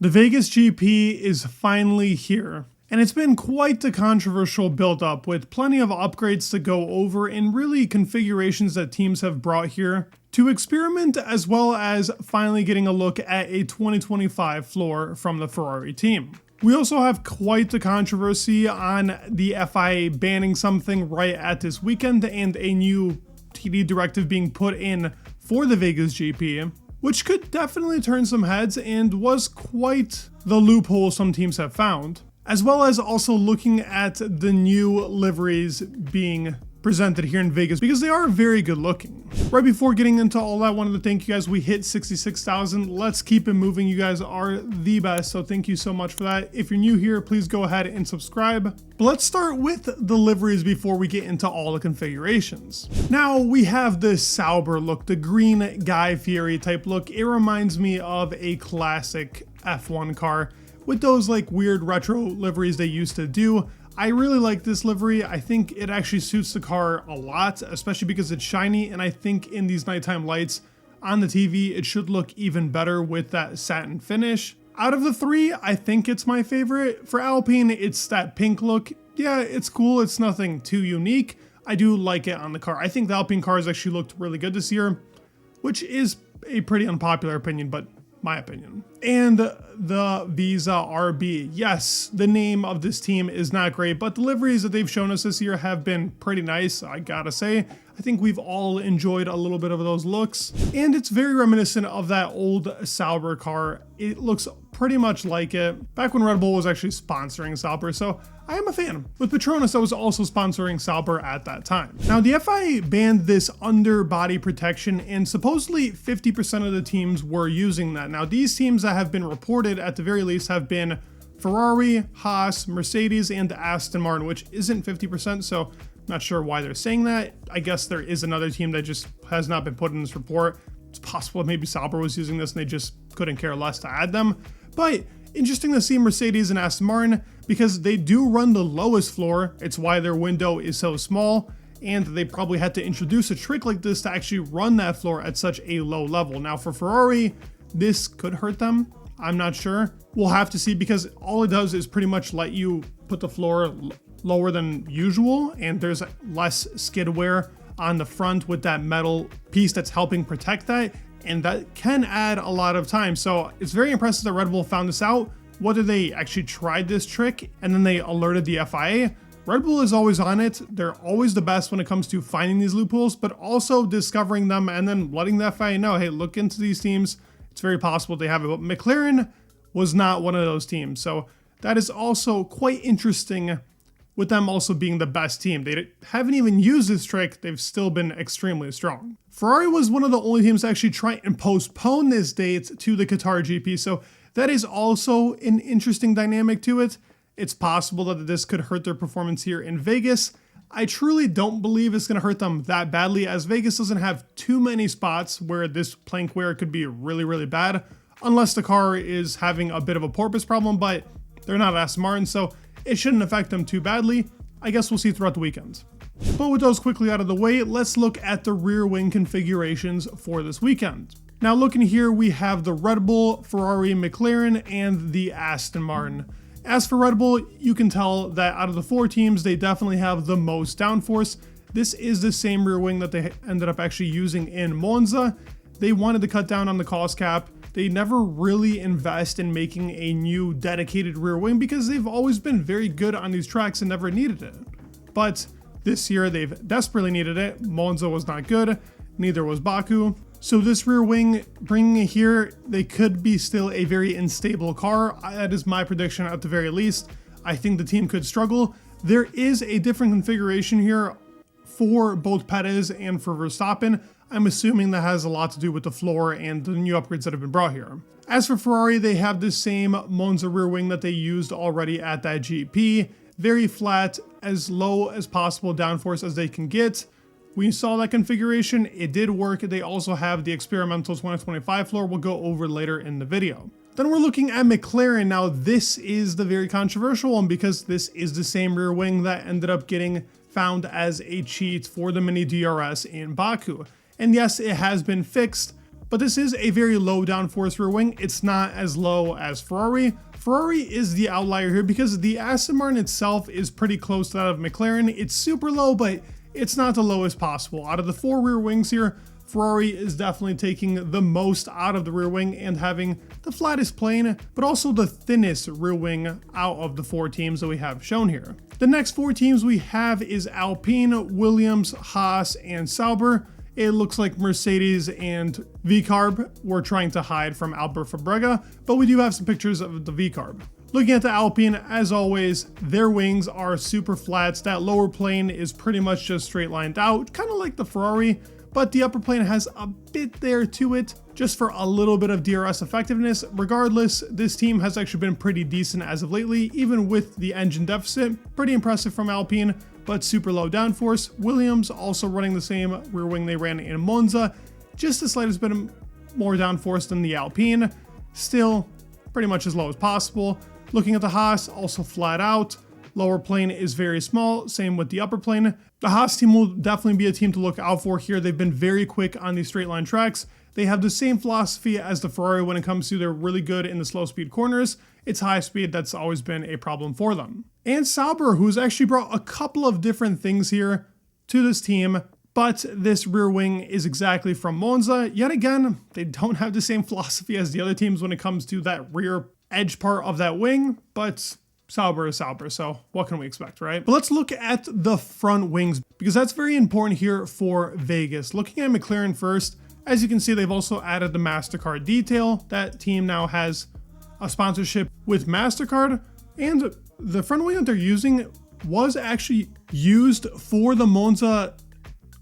The Vegas GP is finally here, and it's been quite the controversial build-up with plenty of upgrades to go over and really configurations that teams have brought here to experiment, as well as finally getting a look at a 2025 floor from the Ferrari team. We also have quite the controversy on the FIA banning something right at this weekend and a new TD directive being put in for the Vegas GP, which could definitely turn some heads and was quite the loophole some teams have found, as well as also looking at the new liveries being presented here in Vegas because they are very good looking. Right before getting into all that, I wanted to thank you guys. We hit 66,000. Let's keep it moving. You guys are the best, so thank you so much for that. If you're new here, please go ahead and subscribe. But let's start with the liveries before we get into all the configurations. Now we have this Saber look, the green Guy Fieri type look. It reminds me of a classic F1 car with those like weird retro liveries they used to do. I really like this livery. I think it actually suits the car a lot, especially because it's shiny, and I think in these nighttime lights on the TV, it should look even better with that satin finish. Out of the three, I think it's my favorite. For Alpine, it's that pink look. Yeah, it's cool. It's nothing too unique. I do like it on the car. I think the Alpine cars actually looked really good this year, which is a pretty unpopular opinion, but my opinion. And the Visa RB. Yes, the name of this team is not great, but the liveries that they've shown us this year have been pretty nice, I gotta say. I think we've all enjoyed a little bit of those looks, and it's very reminiscent of that old Sauber car. It looks pretty much like it back when Red Bull was actually sponsoring Sauber, so I am a fan. With Petronas, I was also sponsoring Saber at that time. Now, the FIA banned this underbody protection, and supposedly 50% of the teams were using that. Now, these teams that have been reported, at the very least, have been Ferrari, Haas, Mercedes, and Aston Martin, which isn't 50%, so not sure why they're saying that. I guess there is another team that just has not been put in this report. It's possible maybe Saber was using this and they just couldn't care less to add them. But interesting to see Mercedes and Aston Martin because they do run the lowest floor. It's why their window is so small, and they probably had to introduce a trick like this to actually run that floor at such a low level. Now for Ferrari, this could hurt them. I'm not sure. We'll have to see because all it does is pretty much let you put the floor lower than usual, and there's less skid wear on the front with that metal piece that's helping protect that, and that can add a lot of time. So it's very impressive that Red Bull found this out, whether they actually tried this trick and then they alerted the FIA. Red Bull is always on it. They're always the best when it comes to finding these loopholes, but also discovering them and then letting the FIA know, hey, look into these teams. It's very possible they have it. But McLaren was not one of those teams. So that is also quite interesting, with them also being the best team. They haven't even used this trick. They've still been extremely strong. Ferrari was one of the only teams to actually try and postpone this date to the Qatar GP. So that is also an interesting dynamic to it. It's possible that this could hurt their performance here in Vegas. I truly don't believe it's going to hurt them that badly, as Vegas doesn't have too many spots where this plank wear could be really, really bad, unless the car is having a bit of a porpoise problem, but they're not Aston Martin, so it shouldn't affect them too badly. I guess we'll see throughout the weekend. But with those quickly out of the way, let's look at the rear wing configurations for this weekend. Now looking here, we have the Red Bull, Ferrari, McLaren, and the Aston Martin. As for Red Bull, you can tell that out of the four teams, they definitely have the most downforce. This is the same rear wing that they ended up actually using in Monza. They wanted to cut down on the cost cap. They never really invest in making a new dedicated rear wing because they've always been very good on these tracks and never needed it. But this year they've desperately needed it. Monza was not good, neither was Baku. So this rear wing, bringing it here, they could be still a very unstable car. That is my prediction at the very least. I think the team could struggle. There is a different configuration here for both Perez and for Verstappen. I'm assuming that has a lot to do with the floor and the new upgrades that have been brought here. As for Ferrari, they have the same Monza rear wing that they used already at that GP. Very flat, as low as possible downforce as they can get. We saw that configuration, it did work. They also have the experimental 2025 floor we'll go over later in the video. Then we're looking at McLaren. Now this is the very controversial one because this is the same rear wing that ended up getting found as a cheat for the Mini DRS in Baku. And yes, it has been fixed, but this is a very low downforce rear wing. It's not as low as Ferrari. Ferrari is the outlier here because the Aston Martin itself is pretty close to that of McLaren. It's super low, but it's not the lowest possible. Out of the 4 rear wings here, Ferrari is definitely taking the most out of the rear wing and having the flattest plane, but also the thinnest rear wing out of the 4 teams that we have shown here. The next 4 teams we have is Alpine, Williams, Haas, and Sauber. It looks like Mercedes and VCarb were trying to hide from Albert Fabrega, but we do have some pictures of the VCarb. Looking at the Alpine, as always, their wings are super flat. That lower plane is pretty much just straight lined out, kind of like the Ferrari, but the upper plane has a bit there to it, just for a little bit of DRS effectiveness. Regardless, this team has actually been pretty decent as of lately, even with the engine deficit. Pretty impressive from Alpine, but super low downforce. Williams also running the same rear wing they ran in Monza, just the slightest bit more downforce than the Alpine. Still, pretty much as low as possible. Looking at the Haas, also flat out. Lower plane is very small, same with the upper plane. The Haas team will definitely be a team to look out for here. They've been very quick on these straight line tracks. They have the same philosophy as the Ferrari when it comes to they're really good in the slow speed corners. It's high speed that's always been a problem for them. And Saber, who's actually brought a couple of different things here to this team, but this rear wing is exactly from Monza. Yet again, they don't have the same philosophy as the other teams when it comes to that rear edge part of that wing, but Sauber is Sauber, so what can we expect, right? But let's look at the front wings, because that's very important here for Vegas. Looking at McLaren first, as you can see, they've also added the MasterCard detail. That team now has a sponsorship with MasterCard, and the front wing that they're using was actually used for the Monza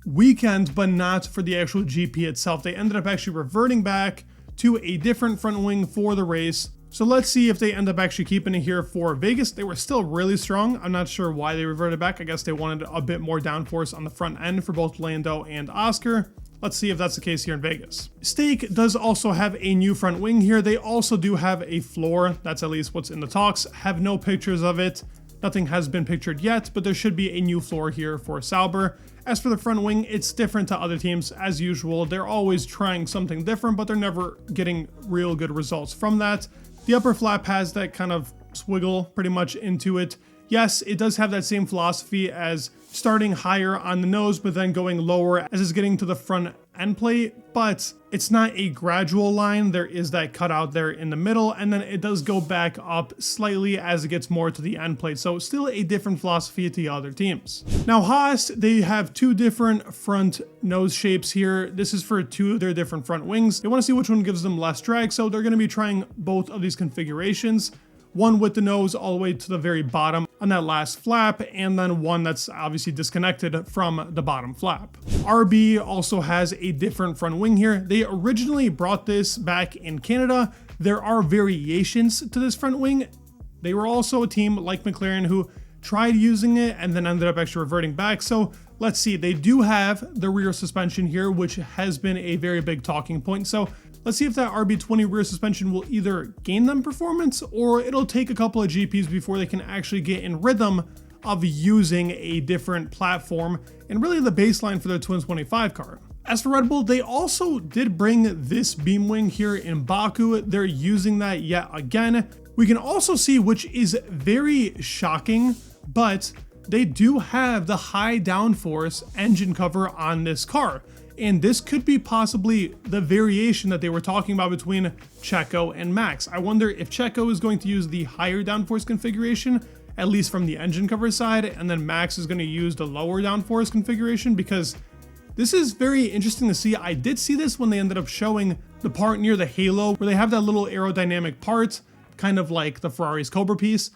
weekend, but not for the actual GP itself. They ended up actually reverting back to a different front wing for the race. So let's see if they end up actually keeping it here for Vegas. They were still really strong. I'm not sure why they reverted back. I guess they wanted a bit more downforce on the front end for both Lando and Oscar. Let's see if that's the case here in Vegas. Stake does also have a new front wing here. They also do have a floor. That's at least what's in the talks. Have no pictures of it. Nothing has been pictured yet, but there should be a new floor here for Sauber. As for the front wing, it's different to other teams. As usual, they're always trying something different, but they're never getting real good results from that. The upper flap has that kind of swiggle pretty much into it. Yes, it does have that same philosophy as starting higher on the nose, but then going lower as it's getting to the front end plate, but it's not a gradual line. There is that cutout there in the middle, and then it does go back up slightly as it gets more to the end plate. So still a different philosophy to the other teams. Now Haas, they have 2 different front nose shapes here. This is for 2 of their different front wings. They want to see which one gives them less drag, so they're going to be trying both of these configurations. One with the nose all the way to the very bottom on that last flap, and then one that's obviously disconnected from the bottom flap. RB also has a different front wing here. They originally brought this back in Canada. There are variations to this front wing. They were also a team like McLaren who tried using it and then ended up actually reverting back. So let's see, they do have the rear suspension here, which has been a very big talking point. So let's see if that RB20 rear suspension will either gain them performance or it'll take a couple of GPs before they can actually get in rhythm of using a different platform and really the baseline for their Twin 25 car. As for Red Bull, they also did bring this beam wing here in Baku. They're using that yet again. We can also see, which is very shocking, but they do have the high downforce engine cover on this car. And this could be possibly the variation that they were talking about between Checo and Max. I wonder if Checo is going to use the higher downforce configuration, at least from the engine cover side, and then Max is going to use the lower downforce configuration, because this is very interesting to see. I did see this when they ended up showing the part near the halo where they have that little aerodynamic part, kind of like the Ferrari's Cobra piece.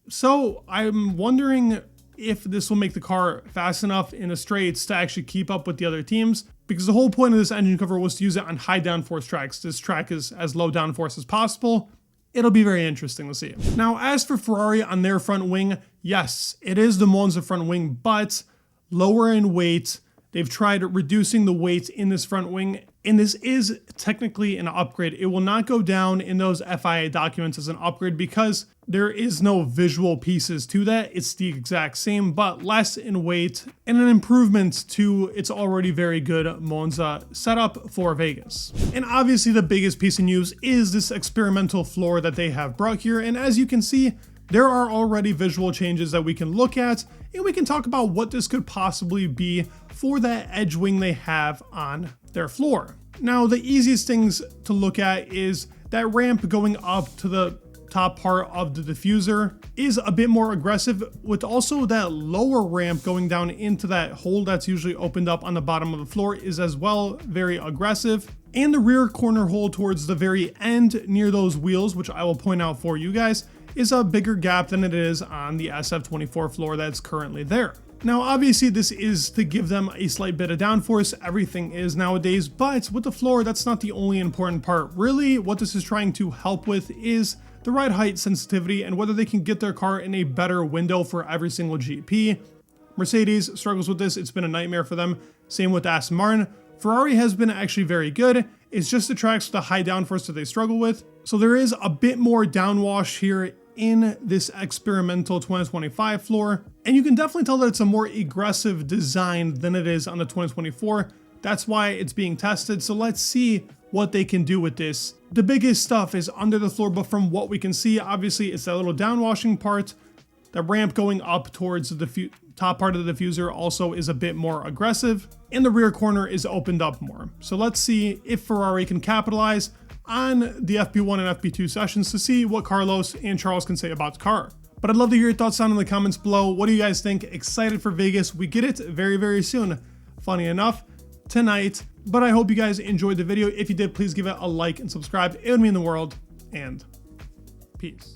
So I'm wondering if this will make the car fast enough in the straights to actually keep up with the other teams, because the whole point of this engine cover was to use it on high downforce tracks. This track is as low downforce as possible. It'll be very interesting to see. Now, as for Ferrari on their front wing, yes, it is the Monza front wing, but lower in weight. They've tried reducing the weight in this front wing. And this is technically an upgrade. It will not go down in those FIA documents as an upgrade because there is no visual pieces to that. It's the exact same, but less in weight and an improvement to its already very good Monza setup for Vegas. And obviously the biggest piece of news is this experimental floor that they have brought here. And as you can see, there are already visual changes that we can look at, and we can talk about what this could possibly be for that edge wing they have on their floor. Now, the easiest things to look at is that ramp going up to the top part of the diffuser is a bit more aggressive, with also that lower ramp going down into that hole that's usually opened up on the bottom of the floor is as well very aggressive. And the rear corner hole towards the very end near those wheels, which I will point out for you guys, is a bigger gap than it is on the SF24 floor that's currently there. Now, obviously this is to give them a slight bit of downforce, everything is nowadays, but with the floor, that's not the only important part. Really, what this is trying to help with is the ride height sensitivity and whether they can get their car in a better window for every single GP. Mercedes struggles with this, it's been a nightmare for them. Same with Aston Martin. Ferrari has been actually very good. It's just the tracks with the high downforce that they struggle with. So there is a bit more downwash here in this experimental 2025 floor. And you can definitely tell that it's a more aggressive design than it is on the 2024. That's why it's being tested. So let's see what they can do with this. The biggest stuff is under the floor, but from what we can see, obviously it's that little downwashing part. The ramp going up towards the top part of the diffuser also is a bit more aggressive, and the rear corner is opened up more. So let's see if Ferrari can capitalize on the FP1 and FP2 sessions to see what Carlos and Charles can say about the car. But I'd love to hear your thoughts down in the comments below. What do you guys think? Excited for Vegas? We get it very, very soon. Funny enough, tonight. But I hope you guys enjoyed the video. If you did, please give it a like and subscribe. It would mean the world, and peace.